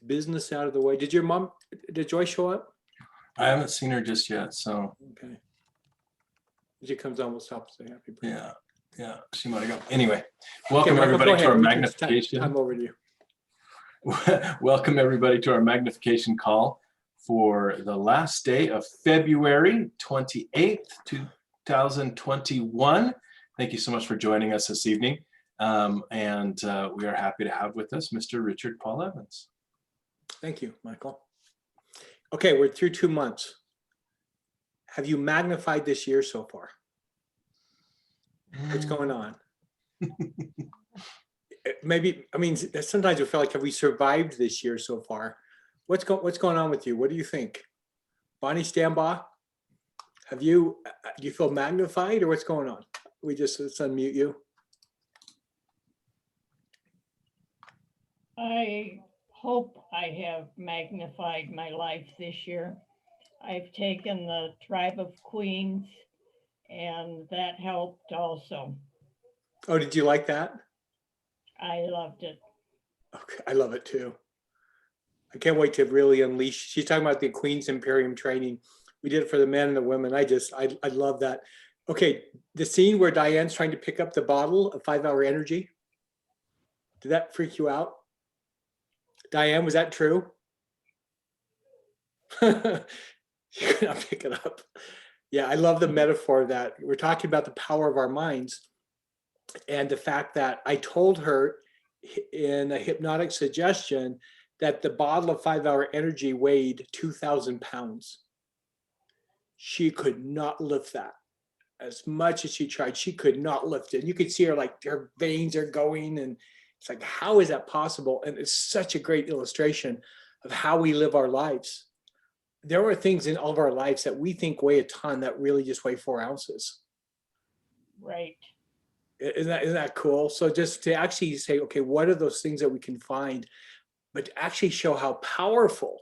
business out of the way. Did Joy show up? I haven't seen her just yet, so. Okay. When she comes on, we'll stop and say happy birthday. Yeah, she might have gone. Anyway, welcome Michael, everybody to our You can magnification. I'm over to you. Welcome everybody to our magnification call for the last day of February 28th, 2021. Thank you so much for joining us this evening. We are happy to have with us Mr. Richard Paul Evans. Thank you, Michael. Okay, we're through 2 months. Have you magnified this year so far? What's going on? Maybe, I mean, sometimes we feel like, have we survived this year so far? What's going on with you? What do you think? Bonnie Stambaugh, do you feel magnified or what's going on? Let's unmute you. I hope I have magnified my life this year. I've taken the Tribe of Queens and that helped also. Oh, did you like that? I loved it. Okay, I love it too. I can't wait to really unleash. She's talking about the Queen's Imperium training. We did it for the men and the women. I love that. Okay, the scene where Diane's trying to pick up the bottle of 5-hour energy. Did that freak you out? Diane, was that true? You cannot pick it up. Yeah, I love the metaphor that we're talking about the power of our minds and the fact that I told her in a hypnotic suggestion that the bottle of 5-hour energy weighed 2,000 pounds. She could not lift that. As much as she tried, she could not lift it. You could see her, like, her veins are going, and it's like, how is that possible? And it's such a great illustration of how we live our lives. There are things in all of our lives that we think weigh a ton that really just weigh 4 ounces. Right. Isn't that cool? So just to actually say, okay, what are those things that we can find, but to actually show how powerful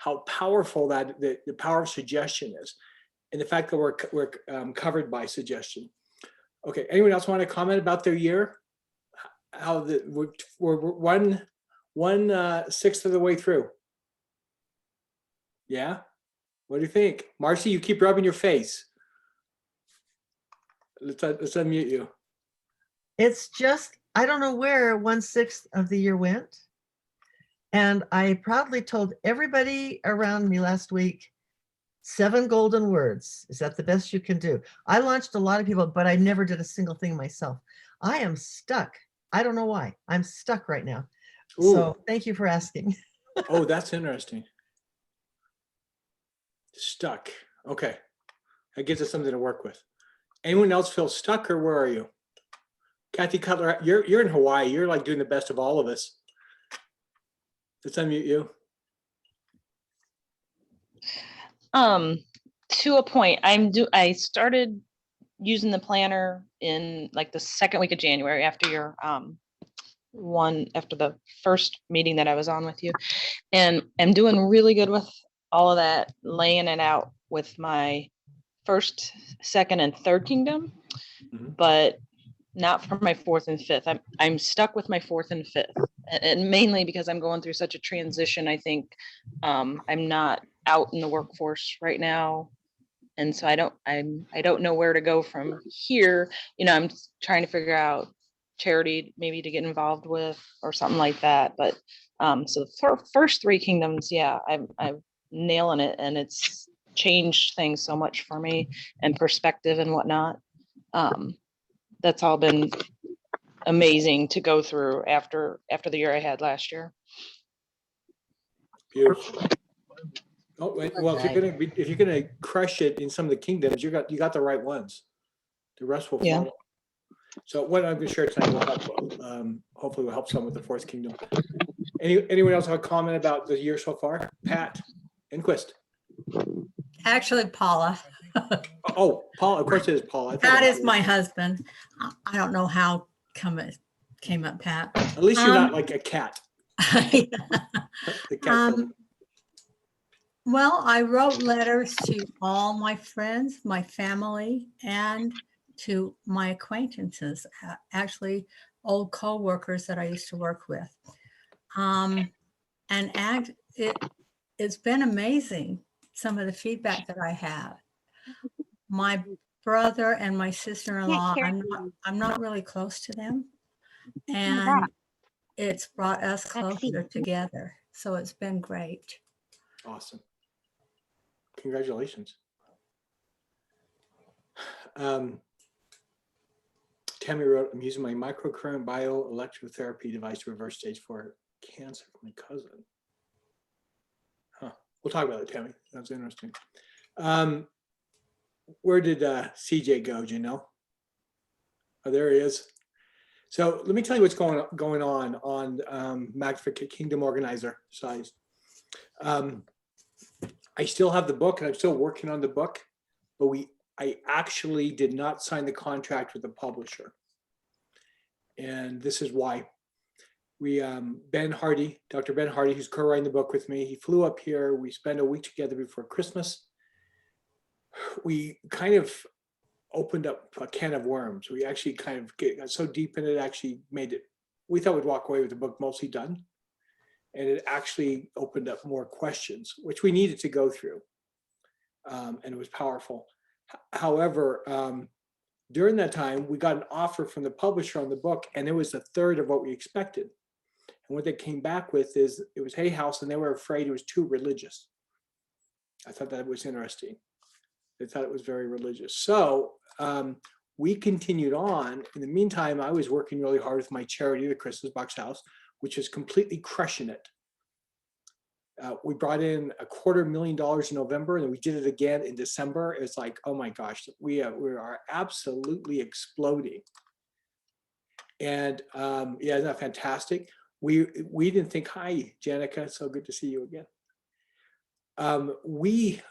that the power of suggestion is, and the fact that we're covered by suggestion. Okay, anyone else want to comment about their year? How we're 1/6 of the way through. Yeah, what do you think, Marcy? You keep rubbing your face. Let's unmute you. It's just, I don't know where 1/6 of the year went. And I proudly told everybody around me last week, 7 golden words. Is that the best you can do? I launched a lot of people, but I never did a single thing myself. I am stuck. I don't know why. I'm stuck right now. Ooh. So thank you for asking. Oh, that's interesting. Stuck. Okay. That gives us something to work with. Anyone else feel stuck, or where are you? Kathy Cutler, you're in Hawaii. You're like doing the best of all of us. Let's unmute you. To a point. I started using the planner in like the second week of January after your after the first meeting that I was on with you, and I'm doing really good with all of that, laying it out with my first, second, and third kingdom, but not for my fourth and fifth. I'm stuck with my fourth and fifth, and mainly because I'm going through such a transition. I think I'm not out in the workforce right now, and so I don't know where to go from here. You know, I'm trying to figure out charity maybe to get involved with or something like that. But so the first 3 kingdoms, yeah, I'm nailing it, and it's changed things so much for me and perspective and whatnot. That's all been amazing to go through after the year I had last year. Beautiful. Oh, wait, well, if you're gonna crush it in some of the kingdoms, you got the right ones. The rest will follow. So what I'm going to share tonight will help. Hopefully, will help some with the fourth kingdom. Anyone else have a comment about the year so far? Pat Enquist. Actually, Paula. Oh, Paul. Of course, it is Paul. That is my husband. I don't know how it came up, Pat. At least you're not like a cat. The cat. Well, I wrote letters to all my friends, my family, and to my acquaintances, actually old co-workers that I used to work with. and it's been amazing, some of the feedback that I have. My brother and my sister-in-law, I'm not really close to them, and it's brought us closer together. So it's been great. Awesome. Congratulations. Tammy wrote, I'm using my microcurrent bioelectrotherapy device to reverse stage 4 cancer for my cousin. Huh. We'll talk about it, Tammy. That's interesting. Where did CJ go? Do you know? Oh, there he is. So let me tell you what's going on Magnification Kingdom Organizer size. I still have the book and I'm still working on the book, but I actually did not sign the contract with the publisher. And this is why. We, Ben Hardy, Dr. Ben Hardy, who's co-writing the book with me, he flew up here. We spent a week together before Christmas. We kind of opened up a can of worms. We actually kind of got so deep in it, actually made it, we thought we'd walk away with the book mostly done. And it actually opened up more questions, which we needed to go through. And it was powerful. However, during that time, we got an offer from the publisher on the book, and it was a third of what we expected. And what they came back with is it was Hay House, and they were afraid it was too religious. I thought that was interesting. They thought it was very religious. So we continued on. In the meantime, I was working really hard with my charity, the Christmas Box House, which is completely crushing it. We brought in $250,000 in November, and then we did it again in December. It's like, oh my gosh, we are absolutely exploding. And yeah, isn't that fantastic? We didn't think, hi, Janica, so good to see you again. We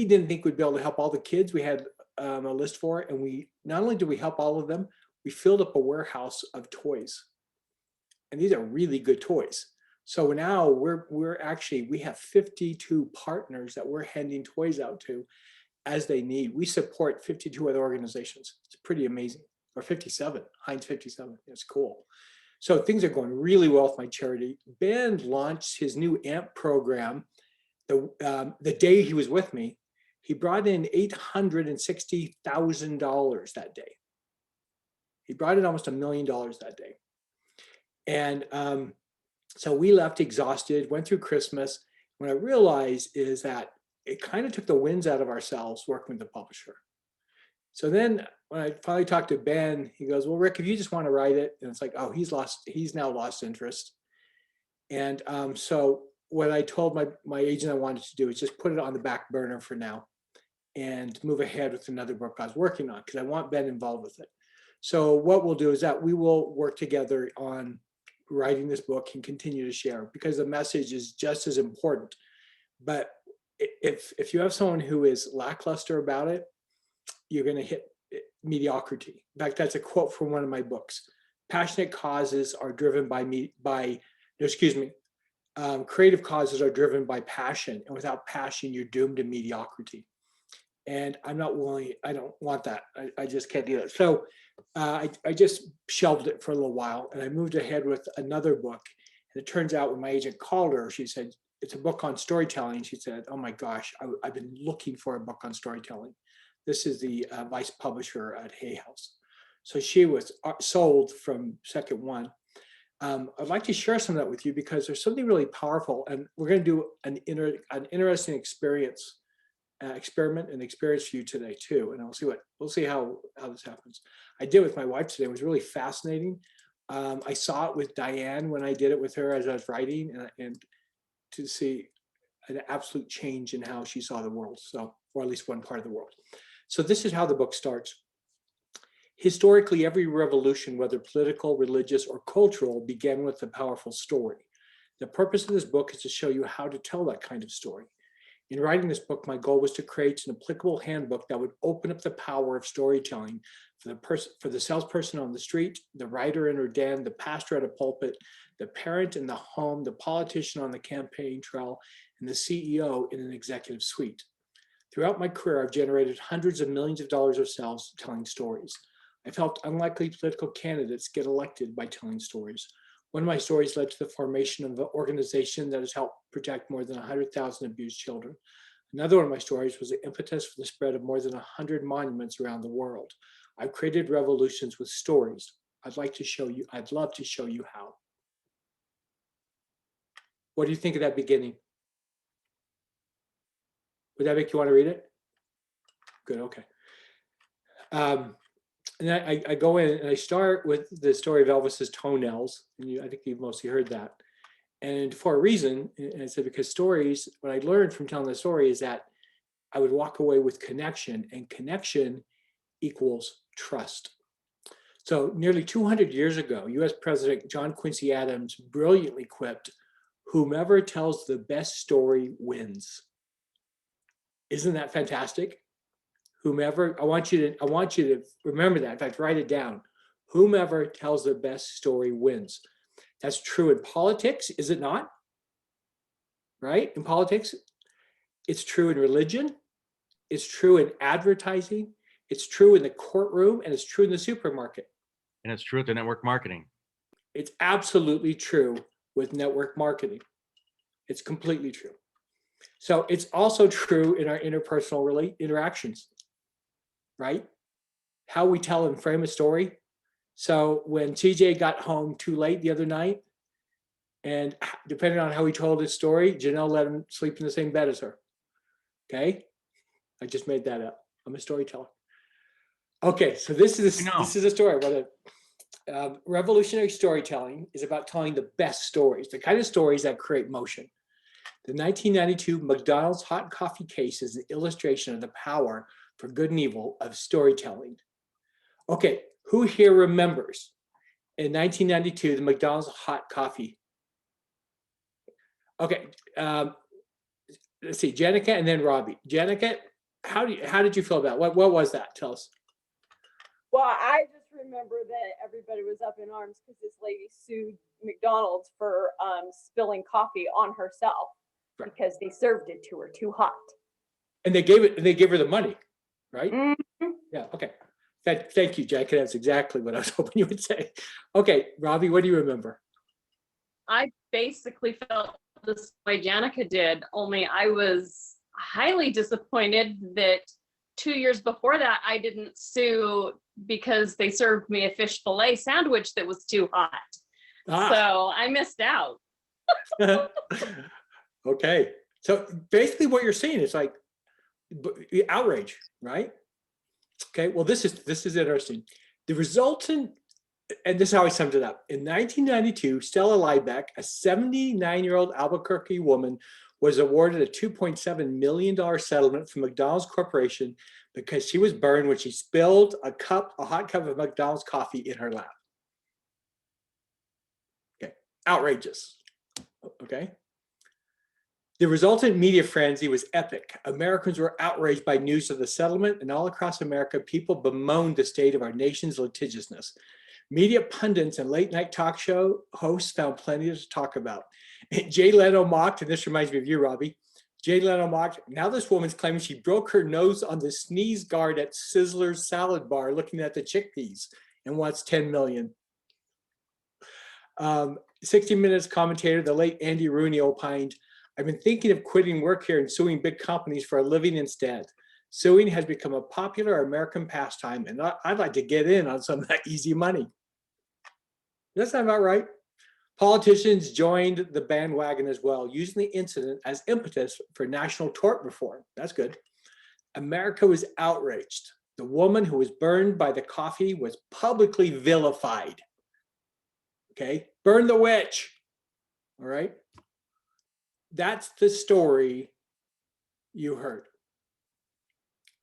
didn't think we'd be able to help all the kids. We had a list for it, and we not only did we help all of them, we filled up a warehouse of toys. And these are really good toys. So now we have 52 partners that we're handing toys out to as they need. We support 52 other organizations. It's pretty amazing. Or 57, Heinz 57, it's cool. So things are going really well with my charity. Ben launched his new AMP program the day he was with me. He brought in $860,000 that day. He brought in almost $1 million that day. And so we left exhausted, went through Christmas. What I realized is that it kind of took the winds out of ourselves working with the publisher. So then when I finally talked to Ben, he goes, well, Rick, if you just want to write it, and it's like, oh, he's now lost interest. And so what I told my agent I wanted to do is just put it on the back burner for now and move ahead with another book I was working on, because I want Ben involved with it. So what we'll do is that we will work together on writing this book and continue to share, because the message is just as important. But if you have someone who is lackluster about it, you're going to hit mediocrity. In fact, that's a quote from one of my books. Passionate causes are driven creative causes are driven by passion, and without passion, you're doomed to mediocrity. And I'm not willing, I don't want that. I just can't do that. So I just shelved it for a little while, and I moved ahead with another book. And it turns out when my agent called her, she said, it's a book on storytelling. She said, oh my gosh, I've been looking for a book on storytelling. This is the vice publisher at Hay House. So she was sold from second one. I'd like to share some of that with you, because there's something really powerful, and we're going to do an interesting experiment and experience for you today too. And we'll see how this happens. I did it with my wife today. It was really fascinating. I saw it with Diane when I did it with her as I was writing, and to see an absolute change in how she saw the world. So, or at least one part of the world. So this is how the book starts. Historically, every revolution, whether political, religious, or cultural, began with a powerful story. The purpose of this book is to show you how to tell that kind of story. In writing this book, my goal was to create an applicable handbook that would open up the power of storytelling for the salesperson on the street, the writer in her den, the pastor at a pulpit, the parent in the home, the politician on the campaign trail, and the CEO in an executive suite. Throughout my career, I've generated hundreds of millions of dollars of sales telling stories. I've helped unlikely political candidates get elected by telling stories. One of my stories led to the formation of an organization that has helped protect more than 100,000 abused children. Another one of my stories was the impetus for the spread of more than 100 monuments around the world. I've created revolutions with stories. I'd love to show you how. What do you think of that beginning? Would that make you want to read it? Good, okay. And I go in and I start with the story of Elvis's toenails. And I think you've mostly heard that. And for a reason, and I said, because stories, what I learned from telling the story is that I would walk away with connection, and connection equals trust. So nearly 200 years ago, US President John Quincy Adams brilliantly quipped, "Whomever tells the best story wins." Isn't that fantastic? Whomever, I want you to remember that. In fact, write it down. Whomever tells the best story wins. That's true in politics, is it not? Right? In politics, it's true in religion, it's true in advertising, it's true in the courtroom, and it's true in the supermarket. And it's true with the network marketing. It's absolutely true with network marketing. It's completely true. So it's also true in our interpersonal interactions, right? How we tell and frame a story. So when TJ got home too late the other night, and depending on how he told his story, Janelle let him sleep in the same bed as her. Okay? I just made that up. I'm a storyteller. Okay, so this is a story. Revolutionary storytelling is about telling the best stories, the kind of stories that create motion. The 1992 McDonald's hot coffee case is an illustration of the power for good and evil of storytelling. Okay, who here remembers in 1992 the McDonald's hot coffee? Okay, let's see, Jenica and then Robbie. Jenica, how did you feel about it? What was that? Tell us. Well, I just remember that everybody was up in arms because this lady sued McDonald's for spilling coffee on herself, right, because they served it to her too hot. And they gave her the money, right? Mm-hmm. Yeah. Okay. Thank you, Jack. That's exactly what I was hoping you would say. Okay, Robbie, what do you remember? I basically felt this way Janica did, only I was highly disappointed that 2 years before that I didn't sue because they served me a fish fillet sandwich that was too hot. So I missed out. Okay. So basically what you're saying is like outrage, right? Okay. Well, this is interesting. The resultant, and this is how I summed it up. In 1992, Stella Liebeck, a 79-year-old Albuquerque woman, was awarded a $2.7 million settlement from McDonald's Corporation because she was burned when she spilled a hot cup of McDonald's coffee in her lap. Okay, outrageous. Okay. The resultant media frenzy was epic. Americans were outraged by news of the settlement, and all across America, people bemoaned the state of our nation's litigiousness. Media pundits and late night talk show hosts found plenty to talk about. Jay Leno mocked, and this reminds me of you, Robbie. Jay Leno mocked, now this woman's claiming she broke her nose on the sneeze guard at Sizzler's salad bar looking at the chickpeas and wants 10 million. 60 Minutes commentator, the late Andy Rooney opined, I've been thinking of quitting work here and suing big companies for a living instead. Suing has become a popular American pastime, and I'd like to get in on some of that easy money. That's not about right. Politicians joined the bandwagon as well, using the incident as impetus for national tort reform. That's good. America was outraged. The woman who was burned by the coffee was publicly vilified. Okay, burn the witch. All right. That's the story you heard.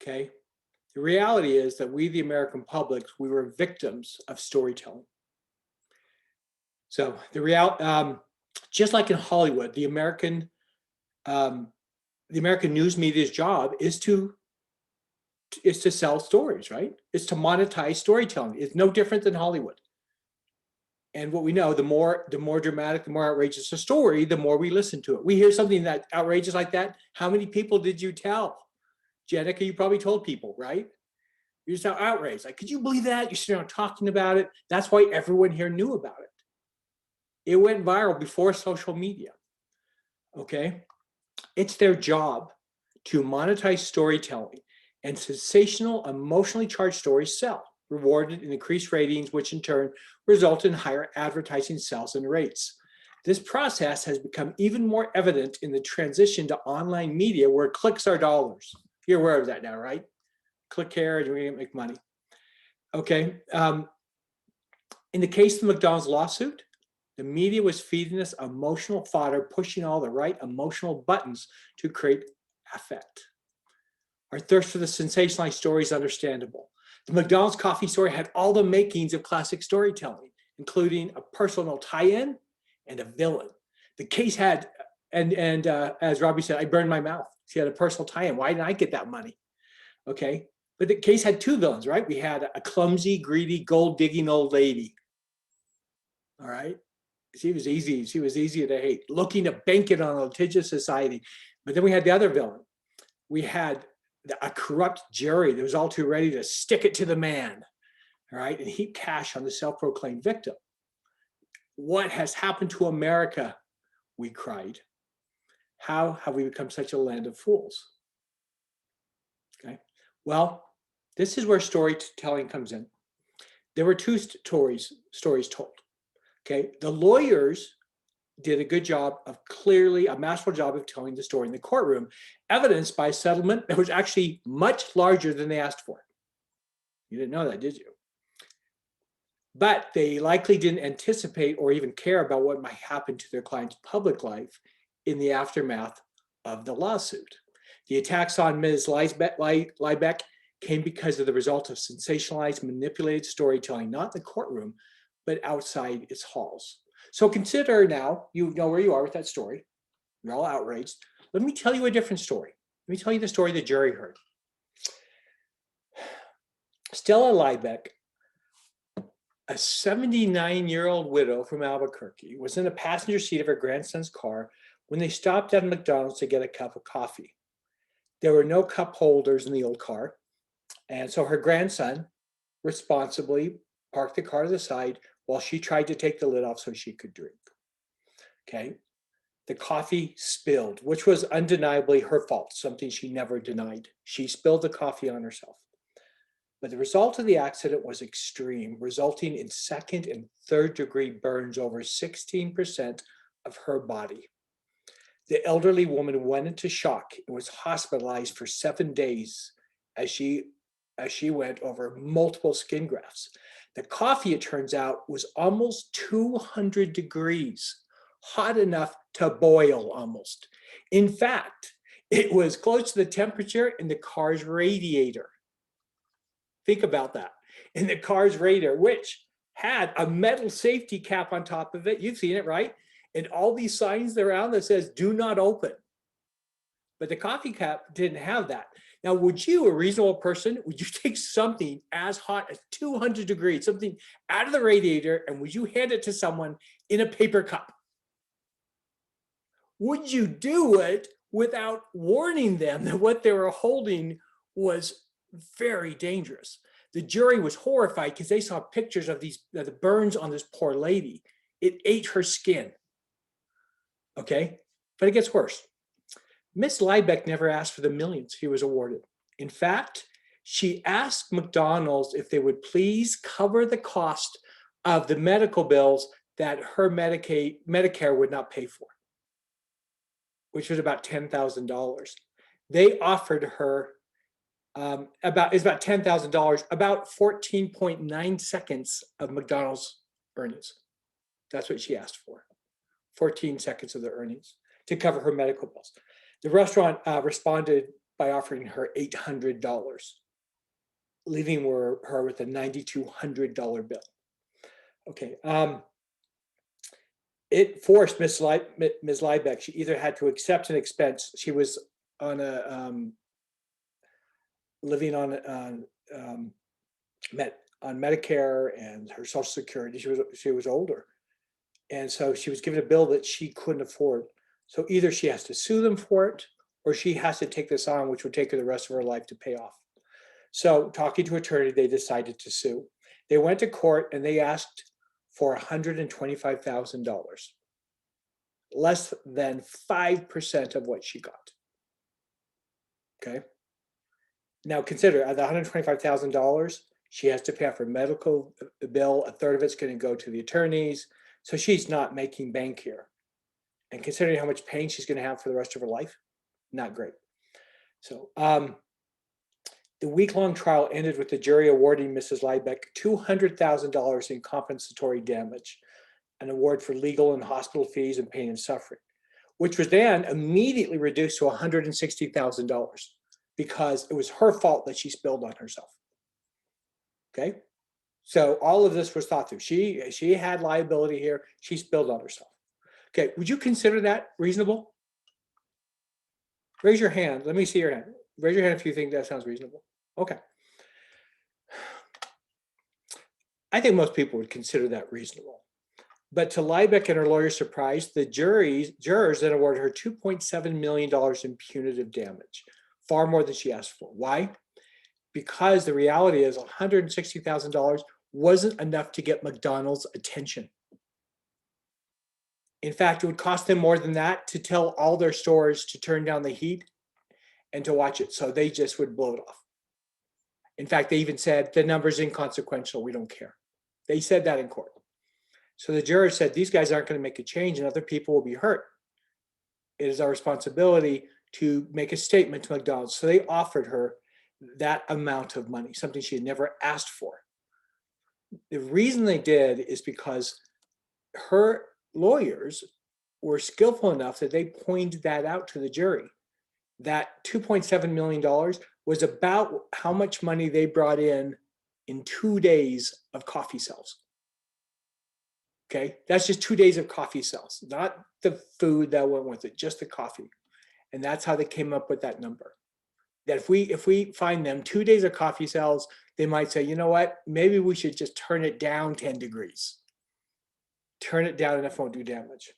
Okay. The reality is that we, the American public, we were victims of storytelling. So just like in Hollywood, the American news media's job is to sell stories, right? It's to monetize storytelling. It's no different than Hollywood. And what we know, the more dramatic, the more outrageous a story, the more we listen to it. We hear something that outrageous like that. How many people did you tell? Jenica, you probably told people, right? You're just outraged. Like, could you believe that? You're sitting around talking about it. That's why everyone here knew about it. It went viral before social media. Okay. It's their job to monetize storytelling, and sensational, emotionally charged stories sell, rewarded in increased ratings, which in turn result in higher advertising sales and rates. This process has become even more evident in the transition to online media, where clicks are dollars. You're aware of that now, right? Click here and you're going to make money. Okay. In the case of the McDonald's lawsuit, the media was feeding us emotional fodder, pushing all the right emotional buttons to create affect. Our thirst for the sensationalized story is understandable. The McDonald's coffee story had all the makings of classic storytelling, including a personal tie-in and a villain. The case had, and as Robbie said, I burned my mouth. She had a personal tie-in. Why didn't I get that money? Okay, but the case had two villains, right? We had a clumsy, greedy, gold-digging old lady. All right, she was easy. She was easy to hate, looking to bank it on a litigious society. But then we had the other villain. We had a corrupt jury that was all too ready to stick it to the man, all right, and heap cash on the self-proclaimed victim. What has happened to America? We cried. How have we become such a land of fools? Okay, well, this is where storytelling comes in. There were two stories told. Okay, the lawyers did a good job of a masterful job of telling the story in the courtroom, evidenced by a settlement that was actually much larger than they asked for. You didn't know that, did you? But they likely didn't anticipate or even care about what might happen to their client's public life in the aftermath of the lawsuit. The attacks on Ms. Liebeck came because of the result of sensationalized, manipulated storytelling, not in the courtroom, but outside its halls. So consider now, you know where you are with that story. You're all outraged. Let me tell you a different story. Let me tell you the story the jury heard. Stella Liebeck, a 79-year-old widow from Albuquerque, was in the passenger seat of her grandson's car when they stopped at McDonald's to get a cup of coffee. There were no cup holders in the old car, and so her grandson responsibly parked the car to the side while she tried to take the lid off so she could drink. Okay. The coffee spilled, which was undeniably her fault, something she never denied. She spilled the coffee on herself. But the result of the accident was extreme, resulting in second and third degree burns over 16% of her body. The elderly woman went into shock and was hospitalized for 7 days as she went over multiple skin grafts. The coffee, it turns out, was almost 200 degrees, hot enough to boil almost. In fact, it was close to the temperature in the car's radiator. Think about that. In the car's radiator, which had a metal safety cap on top of it. You've seen it, right? And all these signs around that says, do not open. But the coffee cup didn't have that. Now, would you, a reasonable person, would you take something as hot as 200 degrees, something out of the radiator, and would you hand it to someone in a paper cup? Would you do it without warning them that what they were holding was very dangerous? The jury was horrified because they saw pictures of the burns on this poor lady. It ate her skin. Okay, but it gets worse. Miss Liebeck never asked for the millions he was awarded. In fact, she asked McDonald's if they would please cover the cost of the medical bills that her Medicare would not pay for, which was about $10,000. They offered her about $10,000, about 14.9 seconds of McDonald's earnings. That's what she asked for, 14 seconds of the earnings to cover her medical bills. The restaurant responded by offering her $800, leaving her with a $9,200 bill. Okay, it forced Ms. Liebeck. She either had to accept an expense. She was on a living on Medicare and her Social Security. She was older, and so she was given a bill that she couldn't afford. So either she has to sue them for it, or she has to take this on, which would take her the rest of her life to pay off. So talking to an attorney, they decided to sue. They went to court and they asked for $125,000, less than 5% of what she got. Okay. Now consider at the $125,000, she has to pay off her medical bill. A third of it's going to go to the attorneys. So she's not making bank here. And considering how much pain she's going to have for the rest of her life, not great. So the week-long trial ended with the jury awarding Mrs. Liebeck $200,000 in compensatory damage, an award for legal and hospital fees and pain and suffering, which was then immediately reduced to $160,000 because it was her fault that she spilled on herself. Okay, so all of this was thought through. She had liability here. She spilled on herself. Okay, would you consider that reasonable? Raise your hand. Let me see your hand. Raise your hand if you think that sounds reasonable. Okay. I think most people would consider that reasonable. But to Liebeck and her lawyer's surprise, the jurors then awarded her $2.7 million in punitive damage, far more than she asked for. Why? Because the reality is $160,000 wasn't enough to get McDonald's attention. In fact, it would cost them more than that to tell all their stores to turn down the heat and to watch it. So they just would blow it off. In fact, they even said the number's inconsequential. We don't care. They said that in court. So the juror said, these guys aren't going to make a change and other people will be hurt. It is our responsibility to make a statement to McDonald's. So they offered her that amount of money, something she had never asked for. The reason they did is because her lawyers were skillful enough that they pointed that out to the jury. That $2.7 million was about how much money they brought in 2 days of coffee sales. Okay, that's just 2 days of coffee sales, not the food that went with it, just the coffee. And that's how they came up with that number. That if we find them 2 days of coffee sales, they might say, you know what, maybe we should just turn it down 10 degrees. Turn it down enough won't do damage.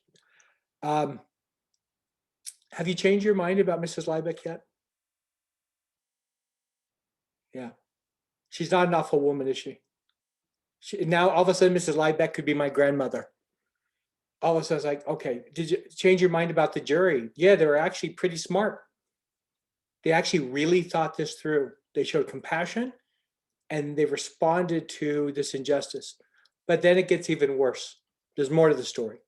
Have you changed your mind about Mrs. Liebeck yet? Yeah. She's not an awful woman, is she? Now, all of a sudden, Mrs. Liebeck could be my grandmother. All of a sudden, it's like, okay, did you change your mind about the jury? Yeah, they were actually pretty smart. They actually really thought this through. They showed compassion and they responded to this injustice. But then it gets even worse. There's more to the story.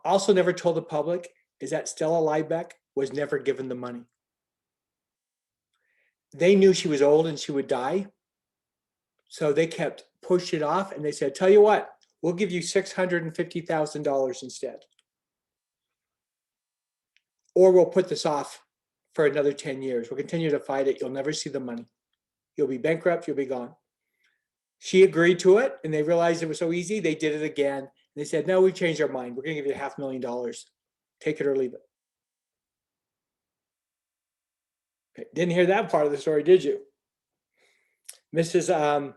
Also never told the public is that Stella Liebeck was never given the money. They knew she was old and she would die. So they kept pushing it off and they said, tell you what, we'll give you $650,000 instead. Or we'll put this off for another 10 years. We'll continue to fight it. You'll never see the money. You'll be bankrupt. You'll be gone. She agreed to it and they realized it was so easy. They did it again. And they said, no, we've changed our mind. We're going to give you $500,000. Take it or leave it. Okay. Didn't hear that part of the story, did you? Mrs.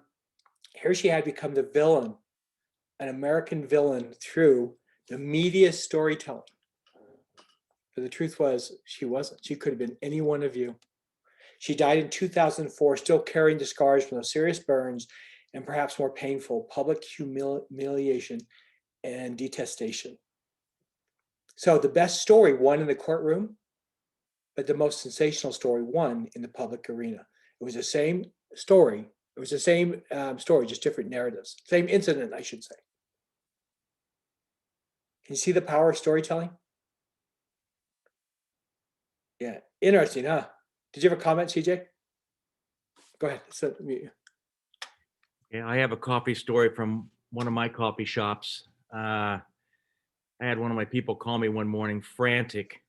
Here she had become the villain, an American villain through the media storytelling. But the truth was, she wasn't. She could have been any one of you. She died in 2004, still carrying the scars from those serious burns and perhaps more painful public humiliation and detestation. So the best story won in the courtroom, but the most sensational story won in the public arena. It was the same story. It was the same story, just different narratives. Same incident, I should say. Can you see the power of storytelling? Yeah, interesting, huh? Did you have a comment, CJ? Go ahead. Yeah, I have a coffee story from one of my coffee shops. I had one of my people call me one morning, frantic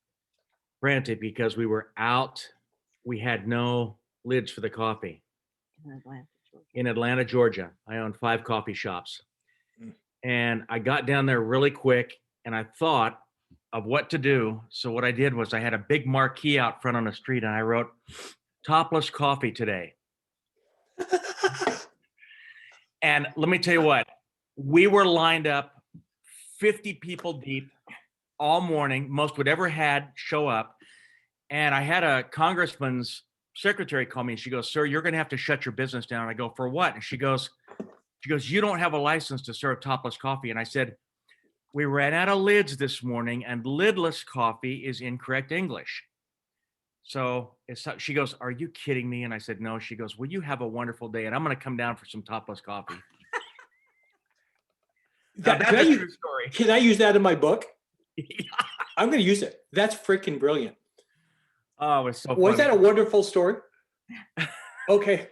because we were out. We had no lids for the coffee. In Atlanta, Georgia. I own 5 coffee shops. And I got down there really quick and I thought of what to do. So what I did was I had a big marquee out front on the street and I wrote, topless coffee today. And let me tell you what, we were lined up 50 people deep all morning. Most would ever had show up. And I had a congressman's secretary call me and she goes, sir, you're going to have to shut your business down. And I go, for what? And she goes, She goes, you don't have a license to serve topless coffee. And I said, we ran out of lids this morning and lidless coffee is incorrect English. So she goes, are you kidding me? And I said, no. She goes, well, you have a wonderful day. And I'm going to come down for some topless coffee. That's a true story. Can I use that in my book? I'm going to use it. That's freaking brilliant. Oh, it's so funny. Was that a wonderful story? Okay.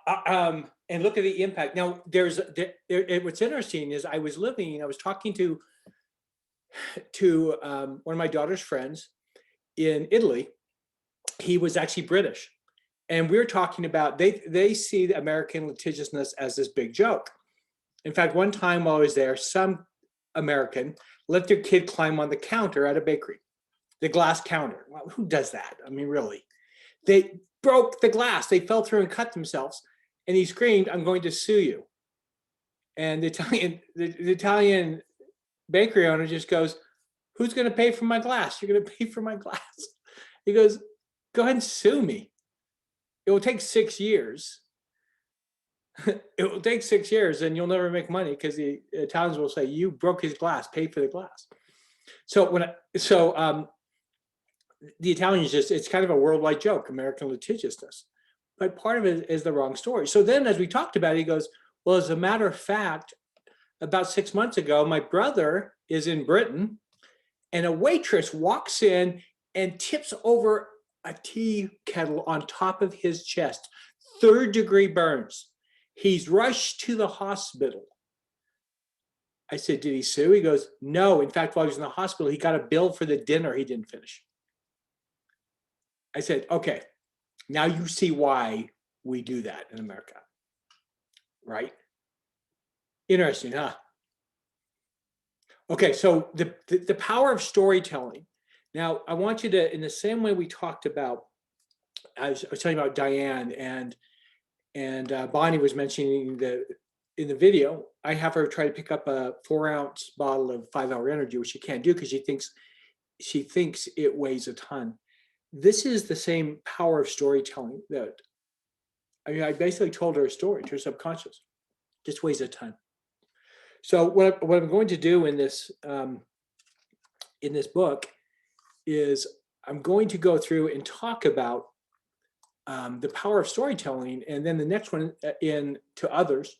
And look at the impact. Now, what's interesting is I was talking to one of my daughter's friends in Italy. He was actually British. And we were talking about, they see the American litigiousness as this big joke. In fact, one time while I was there, some American let their kid climb on the counter at a bakery, the glass counter. Well, who does that? I mean, really? They broke the glass. They fell through and cut themselves. And he screamed, I'm going to sue you. And the Italian bakery owner just goes, who's going to pay for my glass? You're going to pay for my glass. He goes, go ahead and sue me. It will take 6 years. It will take 6 years and you'll never make money because the Italians will say, you broke his glass, pay for the glass. So the Italians it's kind of a worldwide joke, American litigiousness. But part of it is the wrong story. So then as we talked about it, he goes, well, as a matter of fact, about 6 months ago, my brother is in Britain and a waitress walks in and tips over a tea kettle on top of his chest, 3rd-degree burns. He's rushed to the hospital. I said, did he sue? He goes, no. In fact, while he was in the hospital, he got a bill for the dinner he didn't finish. I said, okay, now you see why we do that in America, right? Interesting, huh? Okay, so the power of storytelling. Now, I want you to, in the same way we talked about, I was talking about Diane and Bonnie was mentioning in the video, I have her try to pick up a 4-ounce bottle of 5-hour energy, which she can't do because she thinks it weighs a ton. This is the same power of storytelling that, I basically told her a story to her subconscious, just weighs a ton. So what I'm going to do in this book is I'm going to go through and talk about the power of storytelling, and then the next one to others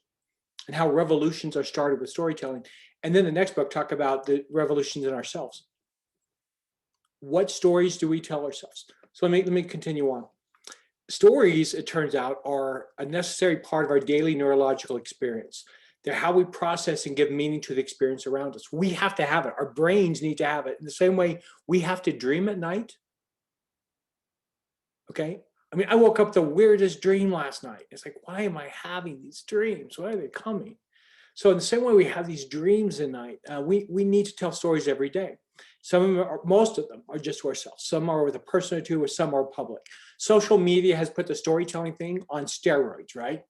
and how revolutions are started with storytelling. And then the next book talk about the revolutions in ourselves. What stories do we tell ourselves? So let me continue on. Stories, it turns out, are a necessary part of our daily neurological experience. They're how we process and give meaning to the experience around us. We have to have it. Our brains need to have it. In the same way we have to dream at night. Okay? I mean, I woke up the weirdest dream last night. It's like, why am I having these dreams? Why are they coming? So in the same way we have these dreams at night, we need to tell stories every day. Most of them are just to ourselves. Some are with a person or two, or some are public. Social media has put the storytelling thing on steroids, right?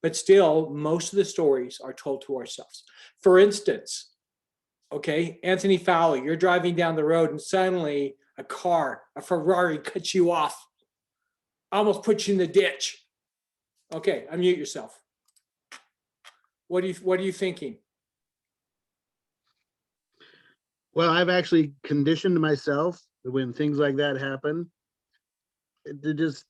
But still, most of the stories are told to ourselves. For instance, okay, Anthony Fowler, you're driving down the road and suddenly a Ferrari cuts you off, almost puts you in the ditch. Okay, unmute yourself. What are you thinking? Well, I've actually conditioned myself when things like that happen to just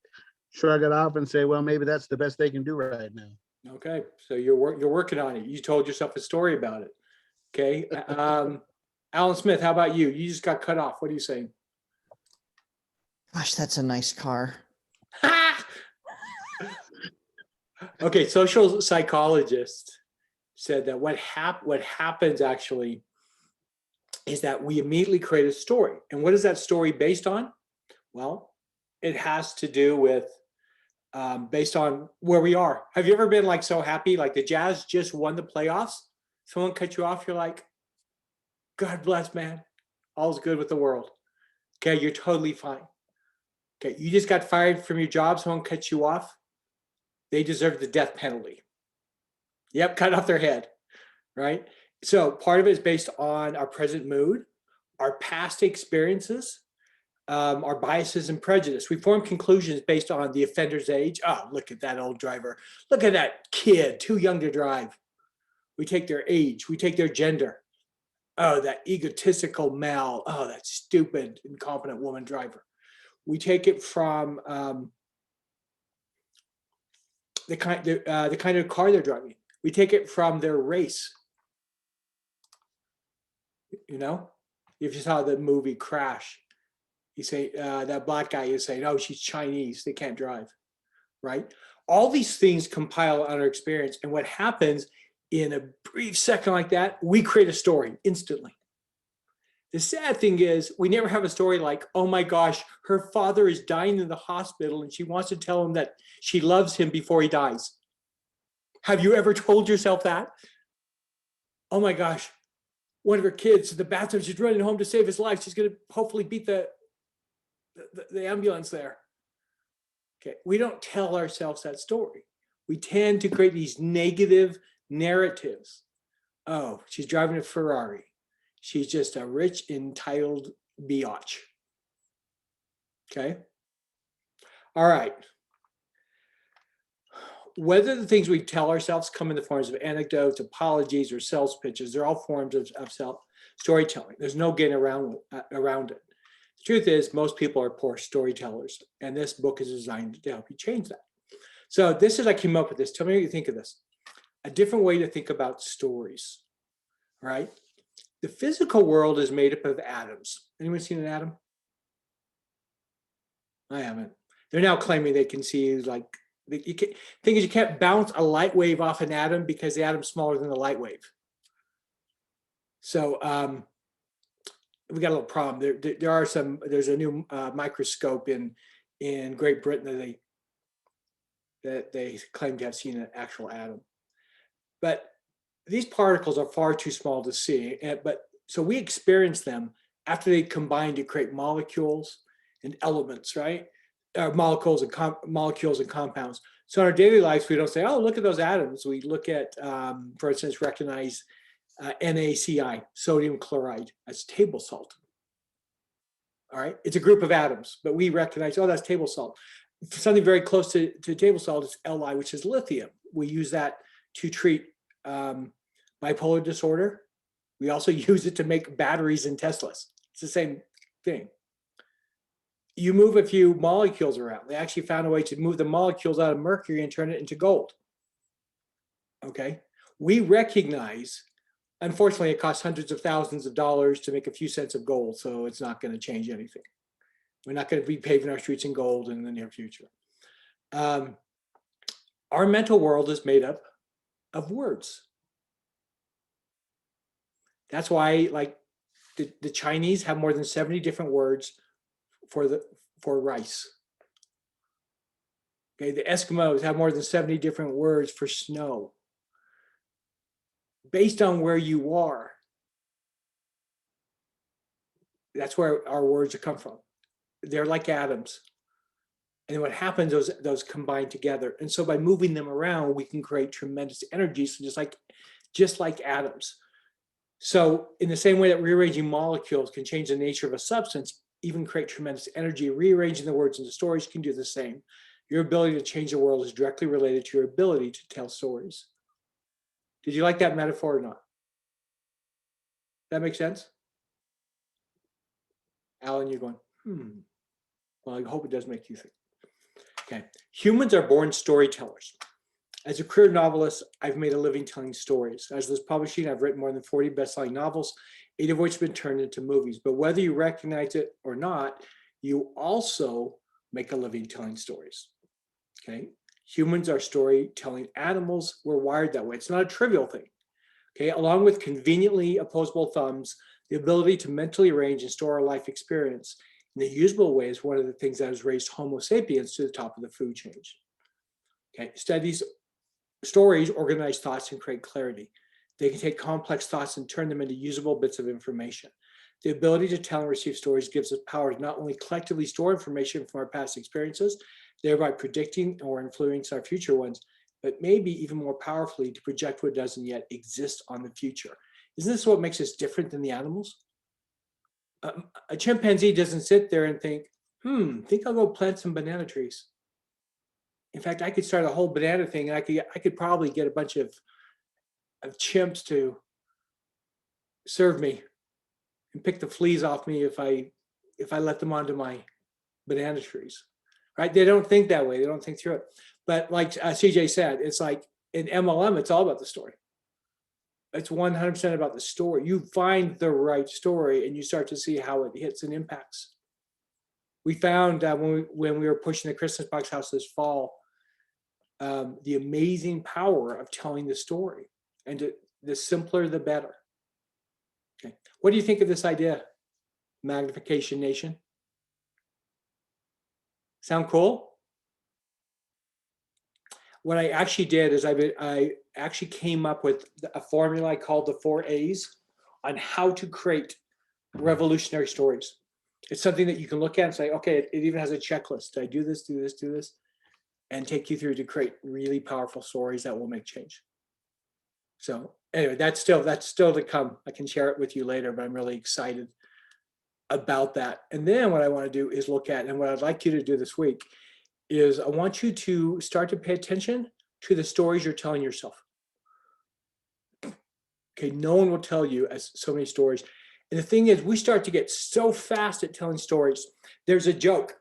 shrug it off and say, well, maybe that's the best they can do right now. Okay, so you're working on it. You told yourself a story about it. Okay, Alan Smith, how about you? You just got cut off. What are you saying? Gosh, that's a nice car. Okay, social psychologists said that what happens actually is that we immediately create a story. And what is that story based on? Well, it has to do with based on where we are. Have you ever been like so happy, like the Jazz just won the playoffs? Someone cut you off, you're like, God bless, man. All's good with the world. Okay, you're totally fine. Okay, you just got fired from your job, someone cut you off. They deserve the death penalty. Yep, cut off their head, right? So part of it is based on our present mood, our past experiences, our biases and prejudice. We form conclusions based on the offender's age. Oh, look at that old driver. Look at that kid, too young to drive. We take their age. We take their gender. Oh, that egotistical male. Oh, that stupid, incompetent woman driver. We take it from the kind of car they're driving. We take it from their race. You know, if you saw the movie Crash, you say that black guy, you say, "Oh, she's Chinese. They can't drive," right? All these things compile on our experience, and what happens in a brief second like that, we create a story instantly. The sad thing is, we never have a story like, "Oh my gosh, her father is dying in the hospital, and she wants to tell him that she loves him before he dies." Have you ever told yourself that? Oh my gosh, one of her kids in the bathroom, she's running home to save his life. She's going to hopefully beat the ambulance there. Okay, we don't tell ourselves that story. We tend to create these negative narratives. Oh, she's driving a Ferrari. She's just a rich, entitled biatch. Okay. All right. Whether the things we tell ourselves come in the forms of anecdotes, apologies, or sales pitches, they're all forms of storytelling. There's no getting around it. The truth is, most people are poor storytellers, and this book is designed to help you change that. So this is, I came up with this. Tell me what you think of this. A different way to think about stories, right? The physical world is made up of atoms. Anyone seen an atom? I haven't. They're now claiming they can see, like, you can't, thing is, you can't bounce a light wave off an atom because the atom's smaller than the light wave. So we got a little problem. There's a new microscope in Great Britain that they claim to have seen an actual atom. But these particles are far too small to see. So we experience them after they combine to create molecules and elements, right? Molecules and compounds. So in our daily lives, we don't say, "Oh, look at those atoms." We look at, for instance, recognize NaCl, sodium chloride, as table salt. All right, it's a group of atoms, but we recognize, oh, that's table salt. Something very close to table salt is Li, which is lithium. We use that to treat bipolar disorder. We also use it to make batteries in Teslas. It's the same thing. You move a few molecules around. They actually found a way to move the molecules out of mercury and turn it into gold. Okay, we recognize, unfortunately, it costs hundreds of thousands of dollars to make a few cents of gold, so it's not going to change anything. We're not going to be paving our streets in gold in the near future. Our mental world is made up of words. That's why, like, the Chinese have more than 70 different words for rice. Okay, the Eskimos have more than 70 different words for snow. Based on where you are, that's where our words come from. They're like atoms. And what happens is those combine together. And so by moving them around, we can create tremendous energy, so just like atoms. So in the same way that rearranging molecules can change the nature of a substance, even create tremendous energy, rearranging the words into stories can do the same. Your ability to change the world is directly related to your ability to tell stories. Did you like that metaphor or not? That make sense? Alan, you're going, Well, I hope it does make you think. Okay, humans are born storytellers. As a career novelist, I've made a living telling stories. As this publishing, I've written more than 40 best-selling novels, 8 of which have been turned into movies. But whether you recognize it or not, you also make a living telling stories. Okay, humans are storytelling animals. We're wired that way. It's not a trivial thing. Okay, along with conveniently opposable thumbs, the ability to mentally arrange and store our life experience in a usable way is one of the things that has raised Homo sapiens to the top of the food chain. Okay, stories organize thoughts and create clarity. They can take complex thoughts and turn them into usable bits of information. The ability to tell and receive stories gives us power to not only collectively store information from our past experiences, thereby predicting or influencing our future ones, but maybe even more powerfully to project what doesn't yet exist on the future. Isn't this what makes us different than the animals? A chimpanzee doesn't sit there and think, think I'll go plant some banana trees. In fact, I could start a whole banana thing, and I could probably get a bunch of of chimps to serve me and pick the fleas off me if I let them onto my banana trees, right? They don't think that way. They don't think through it. But like CJ said, it's like in MLM, it's all about the story. It's 100% about the story. You find the right story and you start to see how it hits and impacts. We found when we were pushing the Christmas Box House this fall, the amazing power of telling the story, and the simpler, the better. Okay. What do you think of this idea, Magnification Nation? Sound cool? What I actually did is I actually came up with a formula I called the 4 A's on how to create revolutionary stories. It's something that you can look at and say, okay, it even has a checklist. Did I do this, do this, do this? And take you through to create really powerful stories that will make change. So anyway, that's still to come. I can share it with you later, but I'm really excited about that. And then what I want to do is look at, and what I'd like you to do this week is I want you to start to pay attention to the stories you're telling yourself. Okay, no one will tell you as so many stories. And the thing is, we start to get so fast at telling stories. There's a joke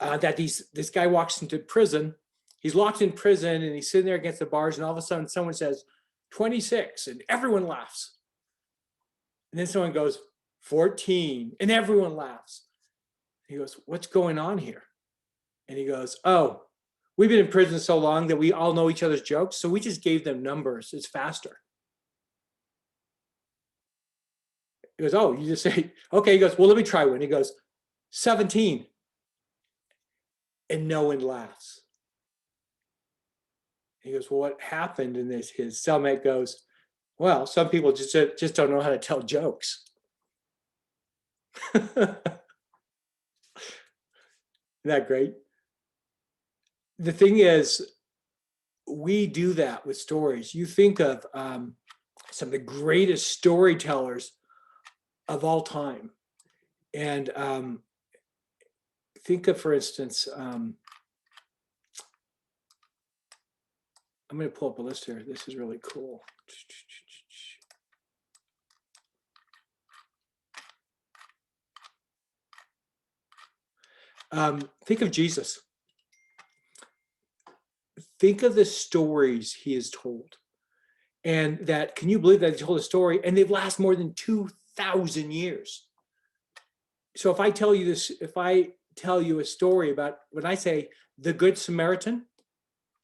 that this guy walks into prison. He's locked in prison and he's sitting there against the bars, and all of a sudden someone says 26 and everyone laughs. And then someone goes 14 and everyone laughs. He goes, what's going on here? And he goes, oh, we've been in prison so long that we all know each other's jokes, so we just gave them numbers. It's faster. He goes, oh, you just say, okay. He goes, well, let me try one. He goes, 17. And no one laughs. He goes, well, what happened in this? His cellmate goes, well, some people just don't know how to tell jokes. Isn't that great? The thing is, we do that with stories. You think of some of the greatest storytellers of all time. And think of, for instance, I'm going to pull up a list here. This is really cool. Think of Jesus. Think of the stories he has told. And that, can you believe that he told a story and they've lasted more than 2,000 years? So if I tell you this, if I tell you a story about, when I say the Good Samaritan,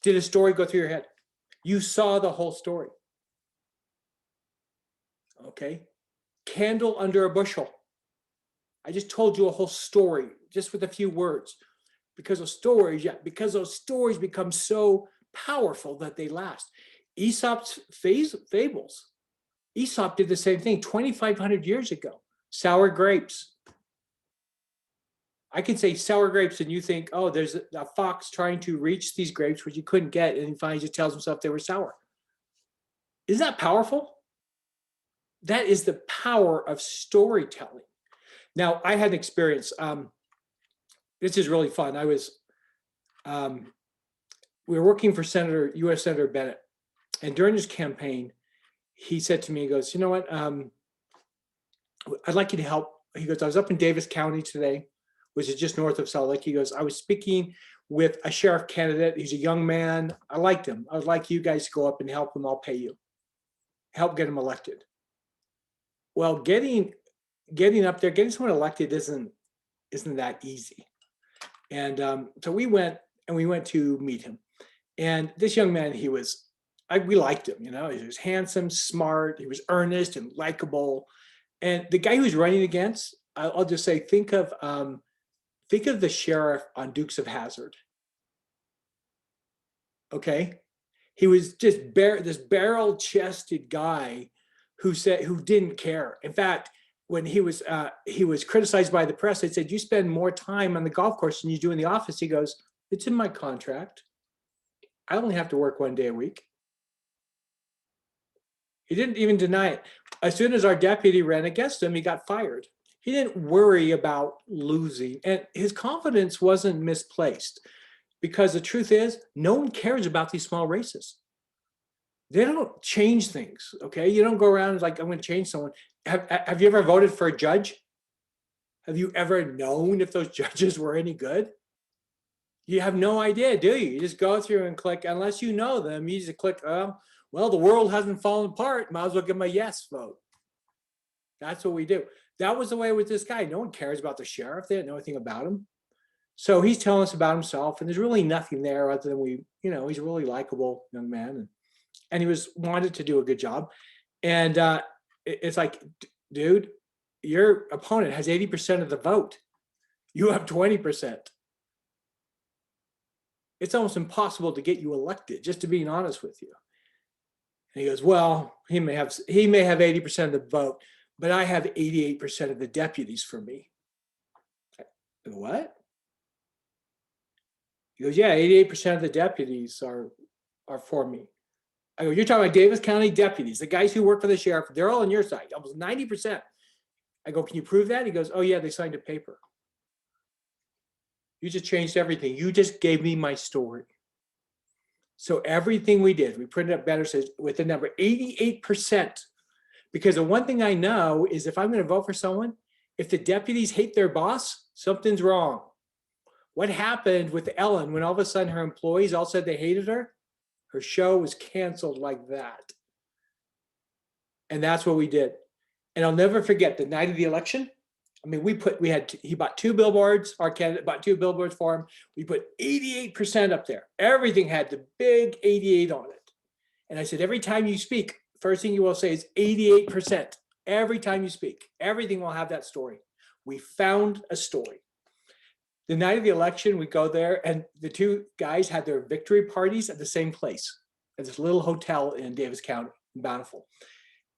did a story go through your head? You saw the whole story. Okay. Candle under a bushel. I just told you a whole story just with a few words. Because those stories become so powerful that they last. Aesop's fables. Aesop did the same thing 2,500 years ago. Sour grapes. I can say sour grapes and you think, oh, there's a fox trying to reach these grapes, which he couldn't get, and he finally just tells himself they were sour. Isn't that powerful? That is the power of storytelling. Now, I had an experience. This is really fun. We were working for U.S. Senator Bennett, and during his campaign, he said to me, he goes, you know what? I'd like you to help. He goes, I was up in Davis County today, which is just north of Salt Lake. He goes, I was speaking with a sheriff candidate. He's a young man. I liked him. I would like you guys to go up and help him. I'll pay you. Help get him elected. Well, getting up there, getting someone elected isn't that easy. And so we went to meet him. And this young man, we liked him, you know, he was handsome, smart, he was earnest and likable. And the guy who's running against, I'll just say, think of the sheriff on Dukes of Hazzard. Okay. He was just this barrel-chested guy who didn't care. In fact, when he was criticized by the press, they said, you spend more time on the golf course than you do in the office. He goes, it's in my contract. I only have to work 1 day a week. He didn't even deny it. As soon as our deputy ran against him, he got fired. He didn't worry about losing. And his confidence wasn't misplaced, because the truth is, no one cares about these small races. They don't change things, okay? You don't go around and like, I'm going to change someone. Have you ever voted for a judge? Have you ever known if those judges were any good? You have no idea, do you? You just go through and click, unless you know them, you just click, well, the world hasn't fallen apart. Might as well give them a yes vote. That's what we do. That was the way with this guy. No one cares about the sheriff. They didn't know anything about him. So he's telling us about himself, and there's really nothing there other than he's a really likable young man, and he wanted to do a good job. And it's like, dude, your opponent has 80% of the vote. You have 20%. It's almost impossible to get you elected, just to being honest with you. And he goes, well, he may have 80% of the vote, but I have 88% of the deputies for me. I go, what? He goes, yeah, 88% of the deputies are for me. I go, you're talking about Davis County deputies, the guys who work for the sheriff, they're all on your side, almost 90%. I go, can you prove that? He goes, oh yeah, they signed a paper. You just changed everything. You just gave me my story. So everything we did, we printed up banners with the number 88%. Because the one thing I know is if I'm going to vote for someone, if the deputies hate their boss, something's wrong. What happened with Ellen when all of a sudden her employees all said they hated her? Her show was canceled like that. And that's what we did. And I'll never forget the night of the election. I mean, he bought 2 billboards, our candidate bought 2 billboards for him. We put 88% up there. Everything had the big 88 on it. And I said, every time you speak, first thing you will say is 88%. Every time you speak, everything will have that story. We found a story. The night of the election, we go there, and the 2 guys had their victory parties at the same place, at this little hotel in Davis County, in Bountiful.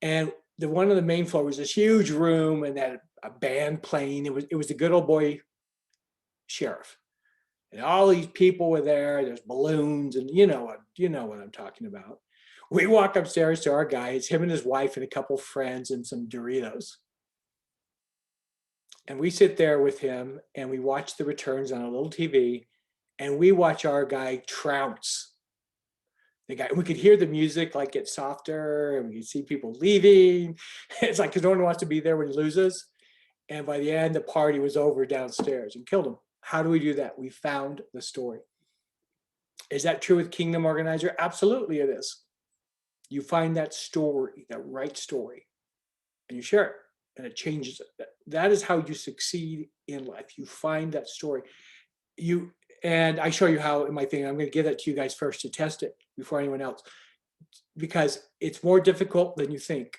And one of the main floor was this huge room, and they had a band playing. It was the good old boy sheriff, and all these people were there. There's balloons, and you know what I'm talking about. We walk upstairs to our guy. It's him and his wife and a couple friends and some Doritos. And we sit there with him and we watch the returns on a little TV, and we watch our guy trounce the guy. We could hear the music like get softer, and we could see people leaving. It's like, because no one wants to be there when he loses. And by the end, the party was over downstairs and killed him. How do we do that? We found the story. Is that true with Kingdom Organizer? Absolutely it is. You find that story, that right story, and you share it, and it changes it. That is how you succeed in life. You find that story. And I show you how in my thing. I'm going to give that to you guys first to test it before anyone else, because it's more difficult than you think.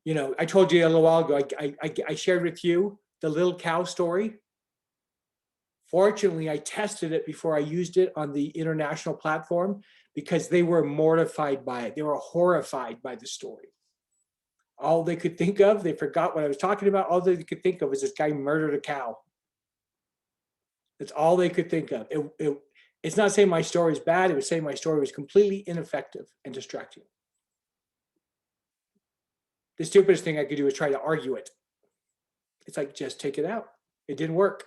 You know, I told you a little while ago, I shared with you the little cow story. Fortunately, I tested it before I used it on the international platform, because they were mortified by it. They were horrified by the story. All they could think of, they forgot what I was talking about. All they could think of was this guy murdered a cow. That's all they could think of. It's not saying my story is bad. It was saying my story was completely ineffective and distracting. The stupidest thing I could do is try to argue it. It's like, just take it out. It didn't work.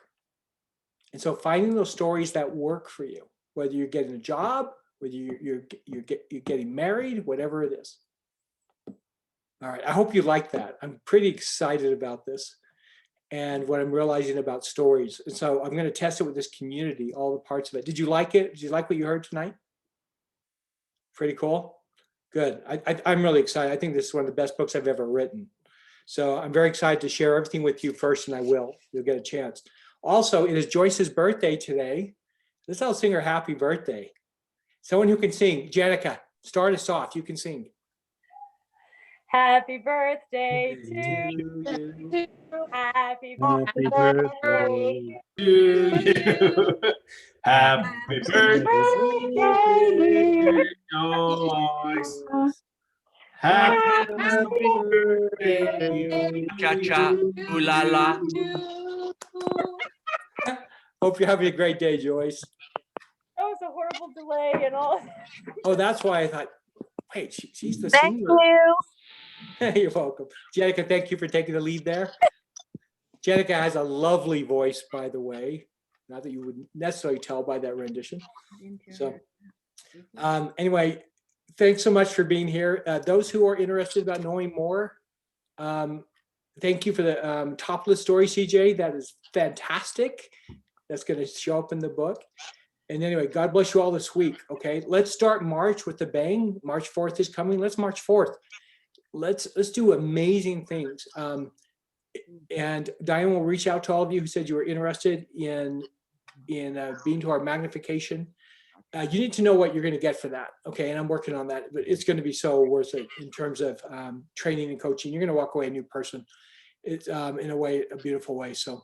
And so finding those stories that work for you, whether you're getting a job, whether you're getting married, whatever it is. All right, I hope you like that. I'm pretty excited about this and what I'm realizing about stories. And so I'm going to test it with this community, all the parts of it. Did you like it? Did you like what you heard tonight? Pretty cool. Good. I'm really excited. I think this is one of the best books I've ever written. So I'm very excited to share everything with you first, and I will. You'll get a chance. Also, it is Joyce's birthday today. Let's all sing her happy birthday. Someone who can sing. Janica, start us off. You can sing. Happy birthday to you. Happy Happy birthday. To you. Happy birthday, dear Joyce. Happy birthday. Cha-cha, ooh la la. Hope you're having a great day, Joyce. That was a horrible delay and all. Oh, that's why I thought, wait, she's the Thank singer. you. You're welcome. Janica, thank you for taking the lead there. Janica has a lovely voice, by the way. Not that you would necessarily tell by that rendition. So anyway, thanks so much for being here. Those who are interested about knowing more, thank you for the top list story, CJ. That is fantastic. That's going to show up in the book. And anyway, God bless you all this week. Okay, let's start March with a bang. March 4th is coming. Let's March 4th. Let's do amazing things. And Diane will reach out to all of you who said you were interested in being to our magnification. You need to know what you're going to get for that. Okay, and I'm working on that, but it's going to be so worth it in terms of training and coaching. You're going to walk away a new person. It's in a way, a beautiful way. So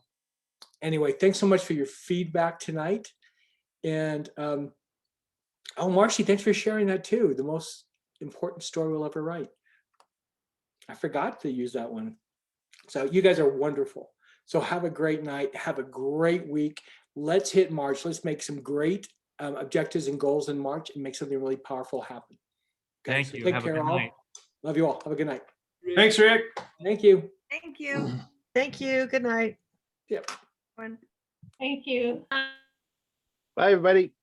anyway, thanks so much for your feedback tonight. And oh, Marcy, thanks for sharing that too. The most important story we'll ever write. I forgot to use that one. So you guys are wonderful. So have a great night. Have a great week. Let's hit March. Let's make some great objectives and goals in March and make something really powerful happen. Okay, Thank so you. Take Have a care good all. night. Love you all. Have a good night. Thanks, Rick. Thank you. Thank you. Thank you. Good night. Yep. Thank you. Bye, everybody.